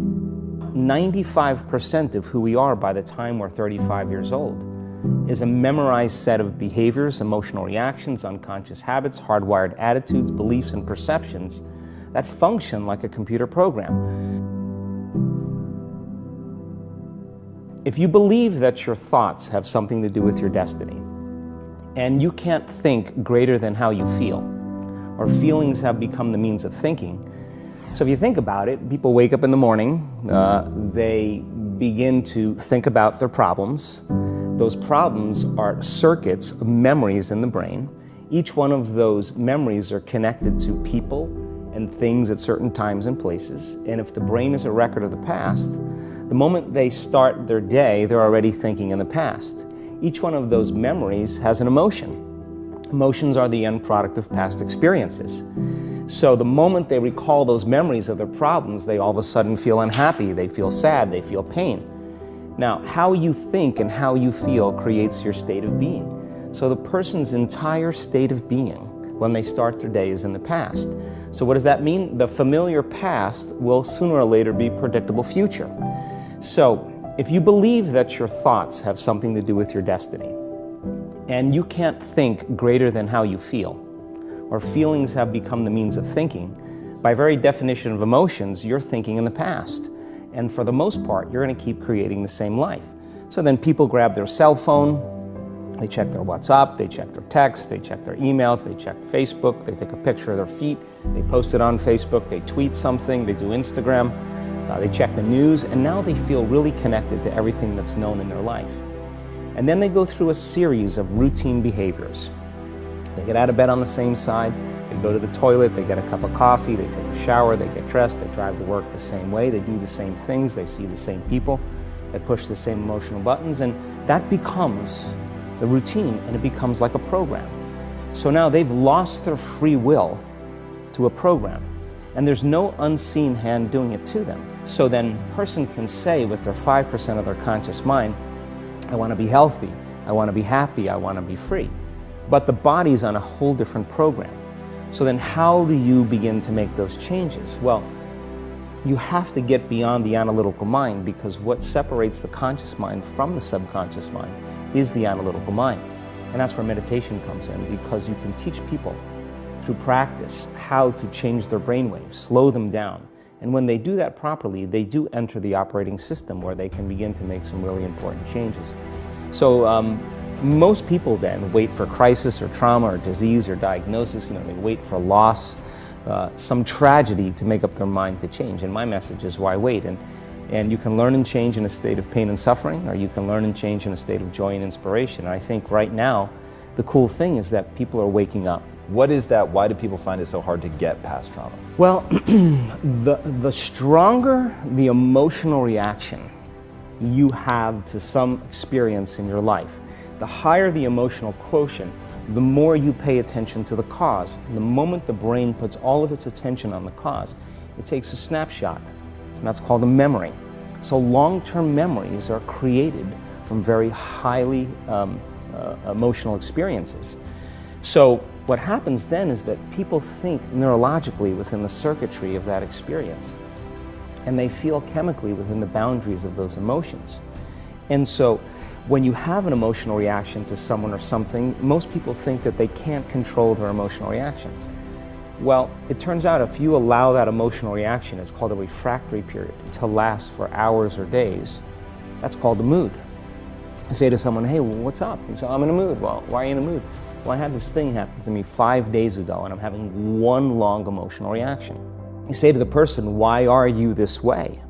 95% of who we are by the time we're 35 years old is a memorized set of behaviors, emotional reactions, unconscious habits, hardwired attitudes, beliefs, and perceptions that function like a computer program. If you believe that your thoughts have something to do with your destiny, and you can't think greater than how you feel, or feelings have become the means of thinking. So if you think about it, people wake up in the morning, they begin to think about their problems. Those problems are circuits of memories in the brain. Each one of those memories are connected to people and things at certain times and places. And if the brain is a record of the past, the moment they start their day, they're already thinking in the past. Each one of those memories has an emotion. Emotions are the end product of past experiences. So the moment they recall those memories of their problems, they all of a sudden feel unhappy, they feel sad, they feel pain. Now, how you think and how you feel creates your state of being. So the person's entire state of being when they start their day is in the past. So what does that mean? The familiar past will sooner or later be predictable future. So if you believe that your thoughts have something to do with your destiny, and you can't think greater than how you feel, or feelings have become the means of thinking, by very definition of emotions, you're thinking in the past. And for the most part, you're going to keep creating the same life. So then people grab their cell phone, they check their WhatsApp, they check their text, they check their emails, they check Facebook, they take a picture of their feet, they post it on Facebook, they tweet something, they do Instagram, they check the news, and now they feel really connected to everything that's known in their life. And then they go through a series of routine behaviors. They get out of bed on the same side, they go to the toilet, they get a cup of coffee, they take a shower, they get dressed, they drive to work the same way, they do the same things, they see the same people, they push the same emotional buttons, and that becomes the routine, and it becomes like a program. So now they've lost their free will to a program, and there's no unseen hand doing it to them. So then a person can say with their 5% of their conscious mind, I want to be healthy, I want to be happy, I want to be free. But the body's on a whole different program. So then how do you begin to make those changes? Well, you have to get beyond the analytical mind, because what separates the conscious mind from the subconscious mind is the analytical mind. And that's where meditation comes in, because you can teach people through practice how to change their brainwaves, slow them down. And when they do that properly, they do enter the operating system where they can begin to make some really important changes. So most people then wait for crisis or trauma or disease or diagnosis. They wait for loss, some tragedy to make up their mind to change. And my message is, why wait? And you can learn and change in a state of pain and suffering, or you can learn and change in a state of joy and inspiration. And I think right now, the cool thing is that people are waking up. What is that? Why do people find it so hard to get past trauma? Well, the stronger the emotional reaction you have to some experience in your life, the higher the emotional quotient, the more you pay attention to the cause. And the moment the brain puts all of its attention on the cause, it takes a snapshot, and that's called a memory. So long-term memories are created from very highly emotional experiences. So what happens then is that people think neurologically within the circuitry of that experience, and they feel chemically within the boundaries of those emotions. And so when you have an emotional reaction to someone or something, most people think that they can't control their emotional reaction. Well, it turns out if you allow that emotional reaction, it's called a refractory period, to last for hours or days, that's called a mood. I say to someone, hey, well, what's up? You say, I'm in a mood. Well, why are you in a mood? Well, I had this thing happen to me 5 days ago, and I'm having one long emotional reaction. You say to the person, why are you this way?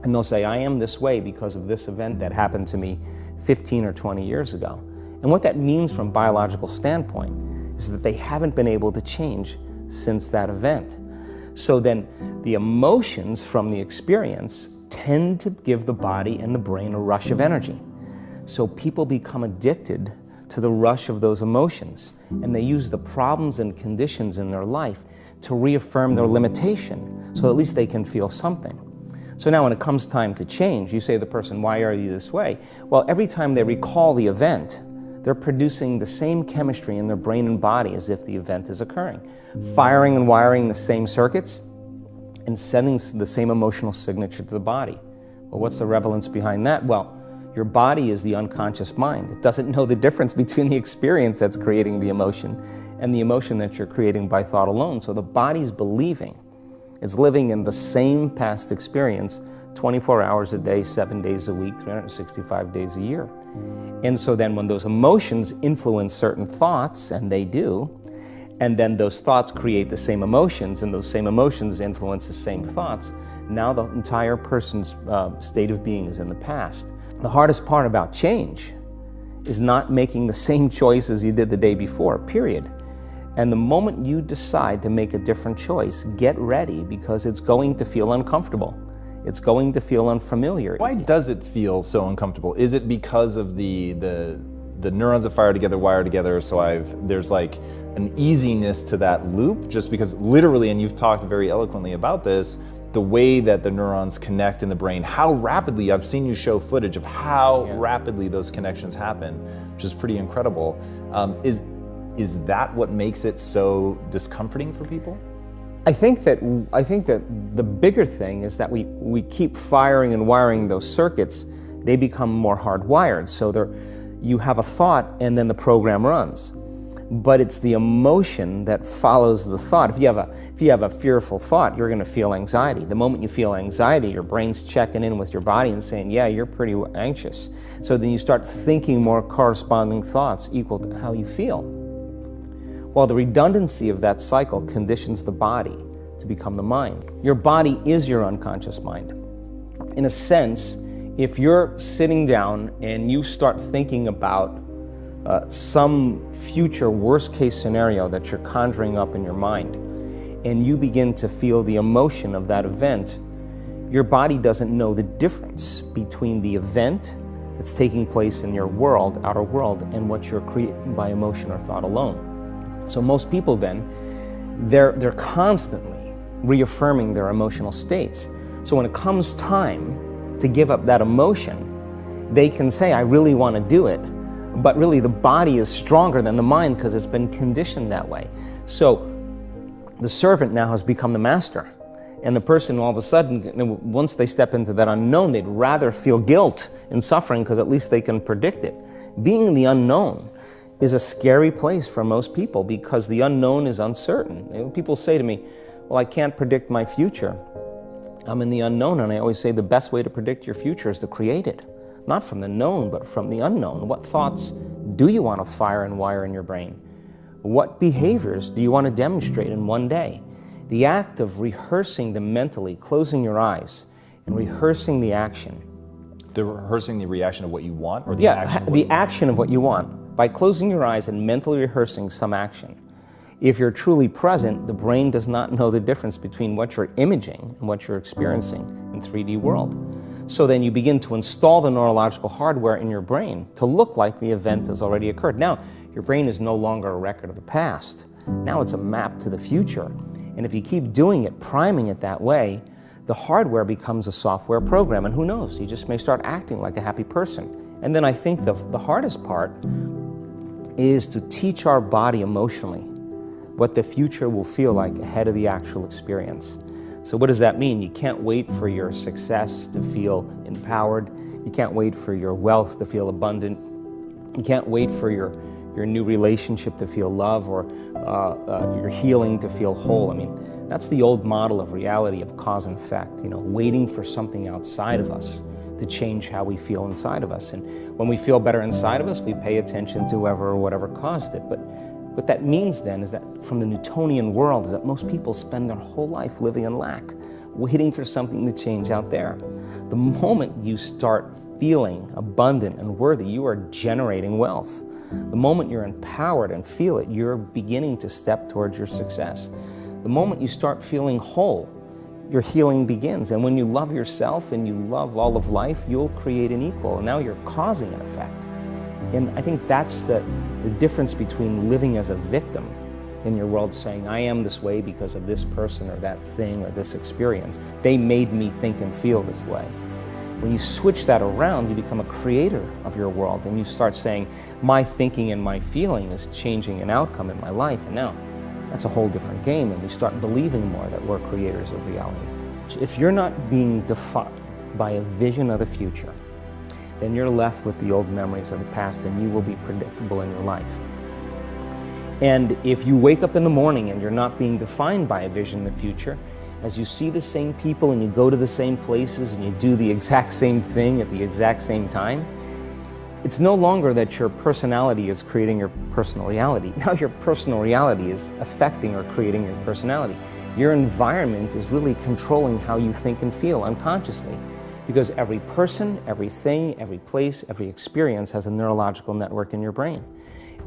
And they'll say, I am this way because of this event that happened to me 15 or 20 years ago. And what that means from a biological standpoint is that they haven't been able to change since that event. So then the emotions from the experience tend to give the body and the brain a rush of energy. So people become addicted to the rush of those emotions, and they use the problems and conditions in their life to reaffirm their limitation, so at least they can feel something. So now when it comes time to change, you say to the person, why are you this way? Well, every time they recall the event, they're producing the same chemistry in their brain and body as if the event is occurring, firing and wiring the same circuits. and sending the same emotional signature to the body. Well, what's the relevance behind that? Well, your body is the unconscious mind. It doesn't know the difference between the experience that's creating the emotion and the emotion that you're creating by thought alone. So the body's believing. It's living in the same past experience 24 hours a day, 7 days a week, 365 days a year. And so then when those emotions influence certain thoughts, and they do, and then those thoughts create the same emotions, and those same emotions influence the same thoughts, now the entire person's state of being is in the past. The hardest part about change is not making the same choices you did the day before, period. And the moment you decide to make a different choice, get ready, because it's going to feel uncomfortable. It's going to feel unfamiliar. Why does it feel so uncomfortable? Is it because of the neurons that fire together wire together, so there's like an easiness to that loop, just because literally, and you've talked very eloquently about this, the way that the neurons connect in the brain, how rapidly, I've seen you show footage of how rapidly those connections happen, which is pretty incredible. Is that what makes it so discomforting for people? I think that the bigger thing is that we keep firing and wiring those circuits. They become more hardwired. So you have a thought and then the program runs. But it's the emotion that follows the thought. If you have a fearful thought, you're going to feel anxiety. The moment you feel anxiety, your brain's checking in with your body and saying, yeah, you're pretty anxious. So then you start thinking more corresponding thoughts equal to how you feel. Well, the redundancy of that cycle conditions the body to become the mind. Your body is your unconscious mind. In a sense, if you're sitting down and you start thinking about some future worst-case scenario that you're conjuring up in your mind, and you begin to feel the emotion of that event, your body doesn't know the difference between the event that's taking place in your world, outer world, and what you're creating by emotion or thought alone. So most people then, they're constantly reaffirming their emotional states. So when it comes time to give up that emotion, they can say, I really want to do it. But really the body is stronger than the mind because it's been conditioned that way. So the servant now has become the master. And the person all of a sudden, once they step into that unknown, they'd rather feel guilt and suffering because at least they can predict it. Being in the unknown is a scary place for most people because the unknown is uncertain. People say to me, well, I can't predict my future. I'm in the unknown, and I always say the best way to predict your future is to create it. Not from the known, but from the unknown. What thoughts do you want to fire and wire in your brain? What behaviors do you want to demonstrate in one day? The act of rehearsing them mentally, closing your eyes, and rehearsing the action. Rehearsing the reaction of what you want, or the action? The action of what you want. By closing your eyes and mentally rehearsing some action. If you're truly present, the brain does not know the difference between what you're imaging and what you're experiencing in 3D world. So then you begin to install the neurological hardware in your brain to look like the event has already occurred. Now, your brain is no longer a record of the past. Now it's a map to the future. And if you keep doing it, priming it that way, the hardware becomes a software program. And who knows, you just may start acting like a happy person. And then I think the hardest part is to teach our body emotionally what the future will feel like ahead of the actual experience. So what does that mean? You can't wait for your success to feel empowered. You can't wait for your wealth to feel abundant. You can't wait for your new relationship to feel love, or your healing to feel whole. I mean, that's the old model of reality, of cause and effect, waiting for something outside of us to change how we feel inside of us. And when we feel better inside of us, we pay attention to whoever or whatever caused it. But what that means then is that from the Newtonian world is that most people spend their whole life living in lack, waiting for something to change out there. The moment you start feeling abundant and worthy, you are generating wealth. The moment you're empowered and feel it, you're beginning to step towards your success. The moment you start feeling whole, your healing begins. And when you love yourself and you love all of life, you'll create an equal. And now you're causing an effect. And I think that's the difference between living as a victim in your world, saying, I am this way because of this person or that thing or this experience. They made me think and feel this way. When you switch that around, you become a creator of your world, and you start saying, my thinking and my feeling is changing an outcome in my life. And now that's a whole different game, and we start believing more that we're creators of reality. challenge. If you're not being defined by a vision of the future, then you're left with the old memories of the past and you will be predictable in your life. And if you wake up in the morning and you're not being defined by a vision in the future, as you see the same people and you go to the same places and you do the exact same thing at the exact same time, it's no longer that your personality is creating your personal reality. Now your personal reality is affecting or creating your personality. Your environment is really controlling how you think and feel unconsciously, because every person, everything, every place, every experience has a neurological network in your brain.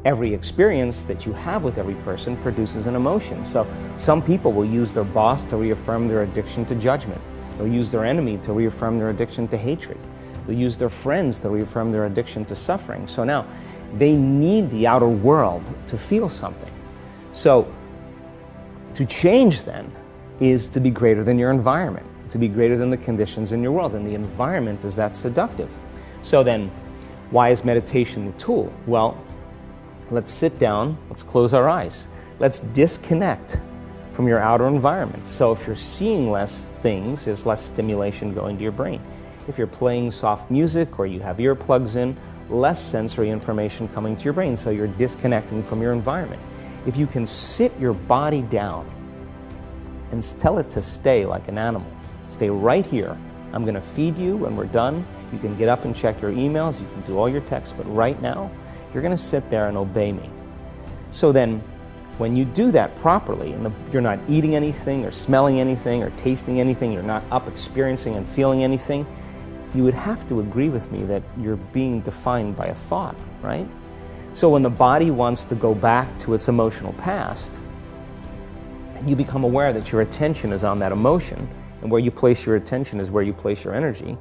Every experience that you have with every person produces an emotion. So some people will use their boss to reaffirm their addiction to judgment. They'll use their enemy to reaffirm their addiction to hatred. They'll use their friends to reaffirm their addiction to suffering. So now they need the outer world to feel something. So to change then is to be greater than your environment, to be greater than the conditions in your world. And the environment is that seductive. So then why is meditation the tool? Well, let's sit down, let's close our eyes. Let's disconnect from your outer environment. So if you're seeing less things, there's less stimulation going to your brain. If you're playing soft music or you have earplugs in, less sensory information coming to your brain, so you're disconnecting from your environment. If you can sit your body down and tell it to stay like an animal, stay right here. I'm going to feed you when we're done. You can get up and check your emails, you can do all your texts, but right now, you're going to sit there and obey me. So then, when you do that properly, and you're not eating anything or smelling anything or tasting anything, you're not up experiencing and feeling anything, you would have to agree with me that you're being defined by a thought, right? So when the body wants to go back to its emotional past, you become aware that your attention is on that emotion, and where you place your attention is where you place your energy.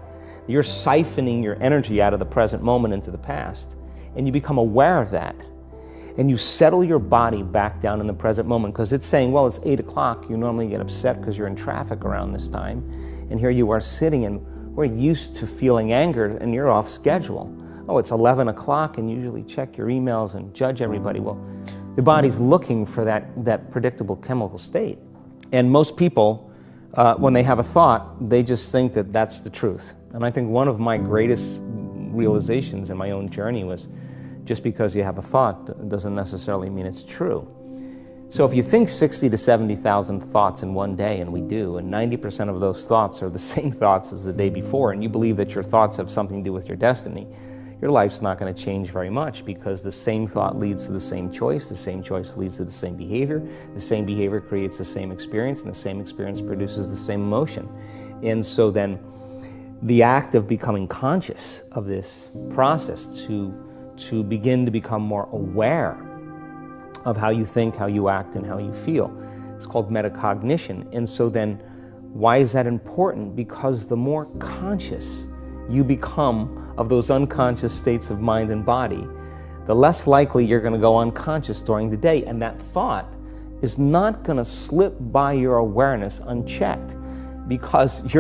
You're siphoning your energy out of the present moment into the past, and you become aware of that. And you settle your body back down in the present moment, because it's saying, well, it's 8 o'clock. You normally get upset because you're in traffic around this time. And here you are sitting, and we're used to feeling anger, and you're off schedule. Oh, it's 11 o'clock, and you usually check your emails and judge everybody. Well, the body's looking for that predictable chemical state. And most people, when they have a thought, they just think that that's the truth. And I think one of my greatest realizations in my own journey was, just because you have a thought doesn't necessarily mean it's true. So if you think 60 to 70,000 thoughts in one day, and we do, and 90% of those thoughts are the same thoughts as the day before, and you believe that your thoughts have something to do with your destiny, your life's not going to change very much, because the same thought leads to the same choice leads to the same behavior creates the same experience, and the same experience produces the same emotion. And so then the act of becoming conscious of this process to begin to become more aware of how you think, how you act, and how you feel, it's called metacognition. And so then why is that important? Because the more conscious you become of those unconscious states of mind and body, the less likely you're going to go unconscious during the day. And that thought is not going to slip by your awareness unchecked, because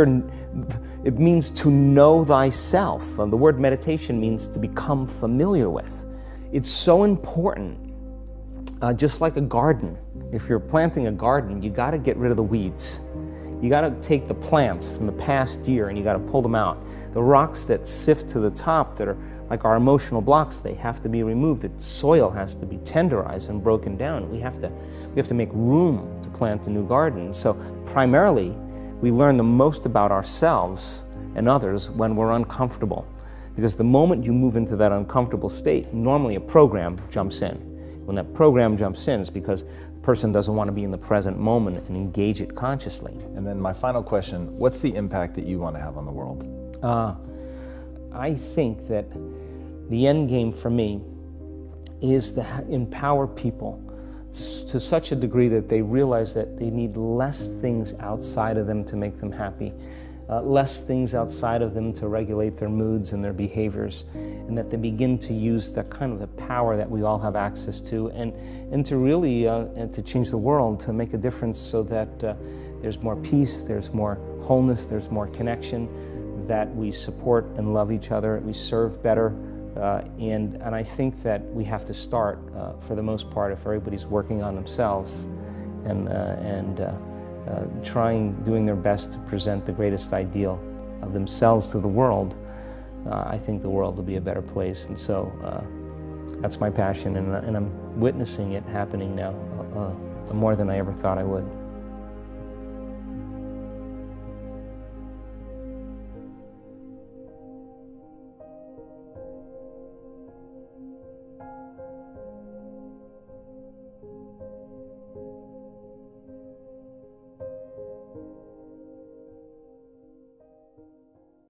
it means to know thyself. The word meditation means to become familiar with. It's so important, just like a garden. If you're planting a garden, you got to get rid of the weeds. You got to take the plants from the past year and you got to pull them out. The rocks that sift to the top that are like our emotional blocks, they have to be removed. The soil has to be tenderized and broken down. We have to make room to plant a new garden. So primarily, we learn the most about ourselves and others when we're uncomfortable. Because the moment you move into that uncomfortable state, normally a program jumps in. When that program jumps in, it's because the person doesn't want to be in the present moment and engage it consciously. And then my final question, what's the impact that you want to have on the world? I think that the end game for me is to empower people to such a degree that they realize that they need less things outside of them to make them happy, less things outside of them to regulate their moods and their behaviors, and that they begin to use that kind of the power that we all have access to, and to really and to change the world, to make a difference so that there's more peace, there's more wholeness, there's more connection, that we support and love each other, we serve better. And I think that we have to start, for the most part, if everybody's working on themselves and doing their best to present the greatest ideal of themselves to the world, I think the world will be a better place. And so that's my passion, and I'm witnessing it happening now more than I ever thought I would.